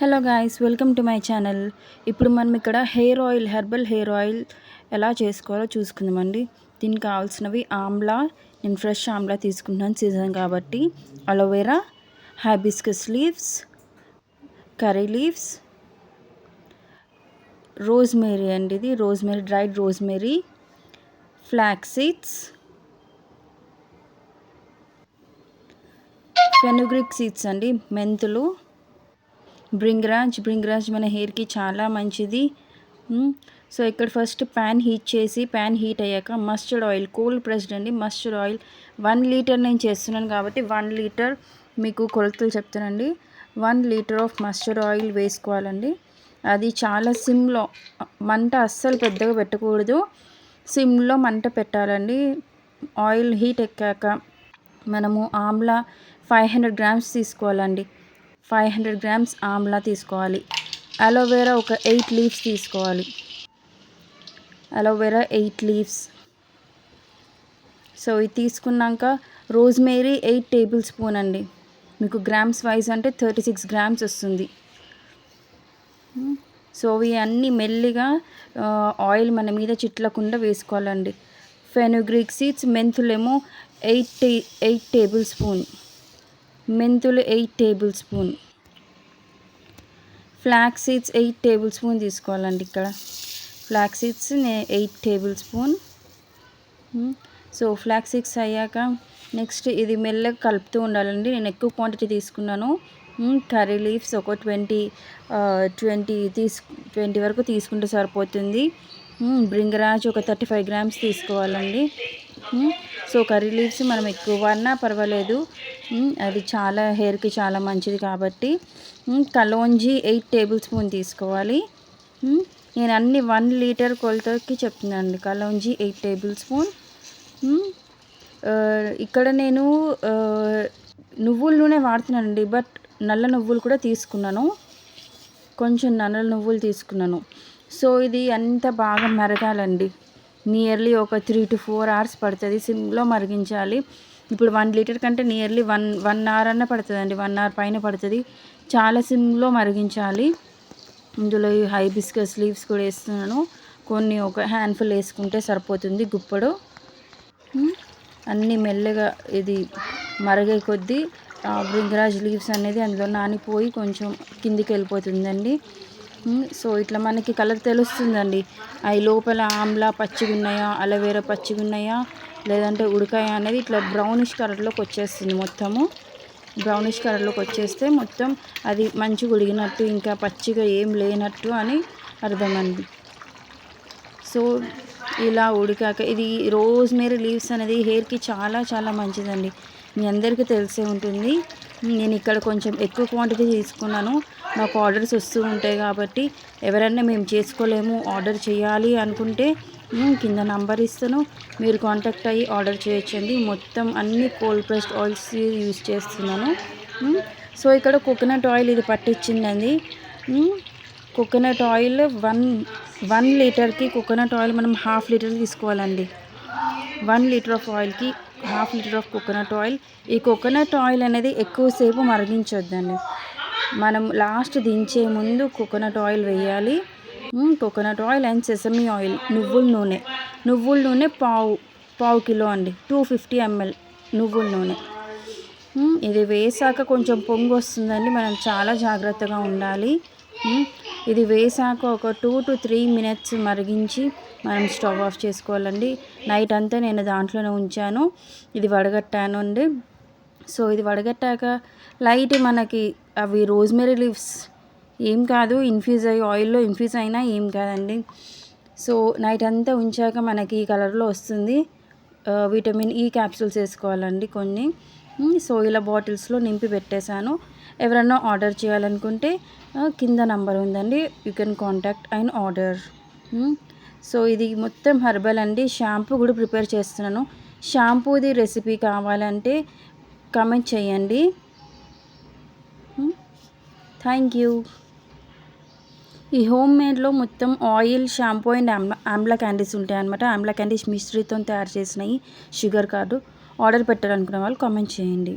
Hello guys, welcome to my channel. ఇప్పుడు మనం ఇక్కడ హెర్బల్ హెయిర్ ఆయిల్ ఎలా చేసుకోవాలో చూసుకుందామండి. దీనికి కావాల్సినవి ఆమ్లా. నేను ఫ్రెష్ ఆమ్లా తీసుకుంటున్నాను సీజన్ కాబట్టి. Aloe vera, hibiscus leaves, curry leaves, rosemary అండి, ఇది rosemary, dried rosemary, flax seeds, fenugreek seeds అండి, మెంతులు, బ్రింగ్రాజ్ మన హెయిర్కి చాలా మంచిది. సో ఇక్కడ ఫస్ట్ ప్యాన్ హీట్ అయ్యాక మస్టర్డ్ ఆయిల్, కోల్డ్ ప్రెస్డ్ అండి మస్టర్డ్ ఆయిల్ 1 లీటర్ నేను చేస్తున్నాను కాబట్టి 1 లీటర్ మీకు కొలతలు చెప్తానండి. 1 లీటర్ ఆఫ్ మస్టర్డ్ ఆయిల్ వేసుకోవాలండి. అది చాలా సిమ్లో, మంట అస్సలు పెద్దగా పెట్టకూడదు, సిమ్లో మంట పెట్టాలండి. ఆయిల్ హీట్ ఎక్కాక మనము ఆమ్లా 500 గ్రామ్స్ తీసుకోవాలండి. 500 గ్రామ్స్ ఆమ్లా తీసుకోవాలి. అలోవెరా ఒక 8 లీవ్స్ తీసుకోవాలి. Aloe vera 8 leaves. సో ఇది తీసుకున్నాక రోజ్మేరీ 8 టేబుల్ స్పూన్ అండి. మీకు గ్రామ్స్ వైజ్ అంటే 36 గ్రామ్స్ వస్తుంది. సో ఇవి అన్నీ మెల్లిగా ఆయిల్ మన మీద చిట్లకుండా వేసుకోవాలండి. ఫెనుగ్రిక్ సీడ్స్, మెంతులేమో 8 టేబుల్ స్పూన్, మెంతులు 8 table spoon, flax seeds 8 table spoon తీసుకోవాలండి. ఇక్కడ flax seeds 8 table spoon. So flax seeds అయ్యాక నెక్స్ట్ ఇది మెల్లగా కలుపుతూ ఉండాలండి. నేను ఎక్కువ క్వాంటిటీ తీసుకున్నాను. కర్రీ లీవ్స్ ఒక 20 వరకు తీసుకుంటే సరిపోతుంది. బ్రింగరాజ్ ఒక 35 గ్రామ్స్ తీసుకోవాలండి. సో కర్రీ లీవ్స్ మనం ఎక్కువ అన్నా పర్వాలేదు, అది చాలా హెయిర్కి చాలా మంచిది కాబట్టి. కలోంజీ 8 టేబుల్ స్పూన్ తీసుకోవాలి. నేను అన్ని 1 లీటర్ కొలతకి చెప్తున్నాను అండి. Kalonji 8 table spoon. ఇక్కడ నేను నువ్వుల నూనె వాడుతున్నానండి, బట్ నల్ల నువ్వులు కూడా తీసుకున్నాను, కొంచెం నల్ల నువ్వులు తీసుకున్నాను. సో ఇది అంతా బాగా మరగాలండి. నియర్లీ ఒక 3 to 4 hours పడుతుంది, సిమ్లో మరిగించాలి. ఇప్పుడు 1 లీటర్ కంటే నియర్లీ 1 hour అన్న పడుతుందండి, 1 hour పైన పడుతుంది. చాలా సిమ్లో మరిగించాలి. ఇందులో ఈ హైబిస్కస్ లీవ్స్ కూడా వేస్తున్నాను, కొన్ని ఒక హ్యాండ్ఫుల్ వేసుకుంటే సరిపోతుంది, గుప్పడు. అన్నీ మెల్లగా ఇది మరిగే కొద్దీ బ్రింగరాజ్ లీవ్స్ అనేది అందులో నానిపోయి కొంచెం కిందికి వెళ్ళిపోతుందండి. సో ఇట్లా మనకి కలర్ తెలుస్తుందండి, అవి లోపల ఆమ్లా పచ్చిగా ఉన్నాయా, అలోవెరా పచ్చిగా ఉన్నాయా, లేదంటే ఉడకాయా అనేది ఇట్లా బ్రౌనిష్ కలర్లోకి వచ్చేస్తుంది. మొత్తము బ్రౌనిష్ కలర్లోకి వచ్చేస్తే మొత్తం అది మంచిగా ఉడికినట్టు, ఇంకా పచ్చిగా ఏం లేనట్టు అని అర్థమండి. సో ఇలా ఉడికాక ఇది రోజ్మేరీ లీవ్స్ అనేది హెయిర్కి చాలా చాలా మంచిదండి, మీ అందరికీ తెలిసే ఉంటుంది. నేను ఇక్కడ కొంచెం ఎక్కువ క్వాంటిటీ తీసుకున్నాను, నాకు ఆర్డర్స్ వస్తూ ఉంటాయి కాబట్టి ఎవరైనా మేము చేసుకోలేము ఆర్డర్ చేయాలి అనుకుంటే కింద నంబర్ ఇస్తాను, మీరు కాంటాక్ట్ అయ్యి ఆర్డర్ చేయొచ్చండి. మొత్తం అన్ని కోల్డ్ ప్రెస్డ్ ఆయిల్స్ యూజ్ చేస్తున్నాను. సో ఇక్కడ కోకోనట్ ఆయిల్ ఇది పట్టించిందండి. కోకోనట్ ఆయిల్ 1 లీటర్కి కోకోనట్ ఆయిల్ మనం 1/2 లీటర్ తీసుకోవాలండి. 1 లీటర్ ఆఫ్ ఆయిల్కి 1/2 లీటర్ ఆఫ్ కోకోనట్ ఆయిల్. ఈ కోకోనట్ ఆయిల్ అనేది ఎక్కువసేపు మరిగించొద్దండి, మనం లాస్ట్ దించే ముందు కోకోనట్ ఆయిల్ వేయాలి. Coconut oil and sesame oil, నువ్వుల నూనె పావు కిలో అండి, 250 ml నువ్వుల నూనె. ఇది వేసాక కొంచెం పొంగు వస్తుందండి, మనం చాలా జాగ్రత్తగా ఉండాలి. ఇది వేసాక ఒక 2 to 3 minutes మరిగించి మనం స్టవ్ ఆఫ్ చేసుకోవాలండి. నైట్ అంతా నేను దాంట్లోనే ఉంచాను, ఇది వడగట్టాను అండి. సో ఇది వడగట్టాక లైట్ మనకి అవి రోజ్మేరీ లీవ్స్ ఏం కాదు, ఇన్ఫ్యూజ్ అయ్యి ఆయిల్లో ఇన్ఫ్యూజ్ అయినా ఏం కాదండి. సో నైట్ అంతా ఉంచాక మనకి ఈ కలర్లో వస్తుంది. విటమిన్ ఈ క్యాప్సూల్స్ వేసుకోవాలండి కొన్ని. సో ఇలా బాటిల్స్లో నింపి పెట్టేశాను. ఎవరన్నా ఆర్డర్ చేయాలనుకుంటే కింద నంబర్ ఉందండి, you can contact and order. So ఇది మొత్తం హెర్బల్ అండి. షాంపూ కూడా ప్రిపేర్ చేస్తున్నాను, షాంపూది రెసిపీ కావాలంటే కామెంట్ చేయండి. Thank you. ఈ హోమ్ మేడ్లో మొత్తం oil, shampoo and Amla candies ఉంటాయి అన్నమాట. ఆమ్లా క్యాండీస్ మిశ్రీతో తయారు చేసినవి, షుగర్ కార్డు. ఆర్డర్ పెట్టాలనుకునే వాళ్ళు కామెంట్ చేయండి.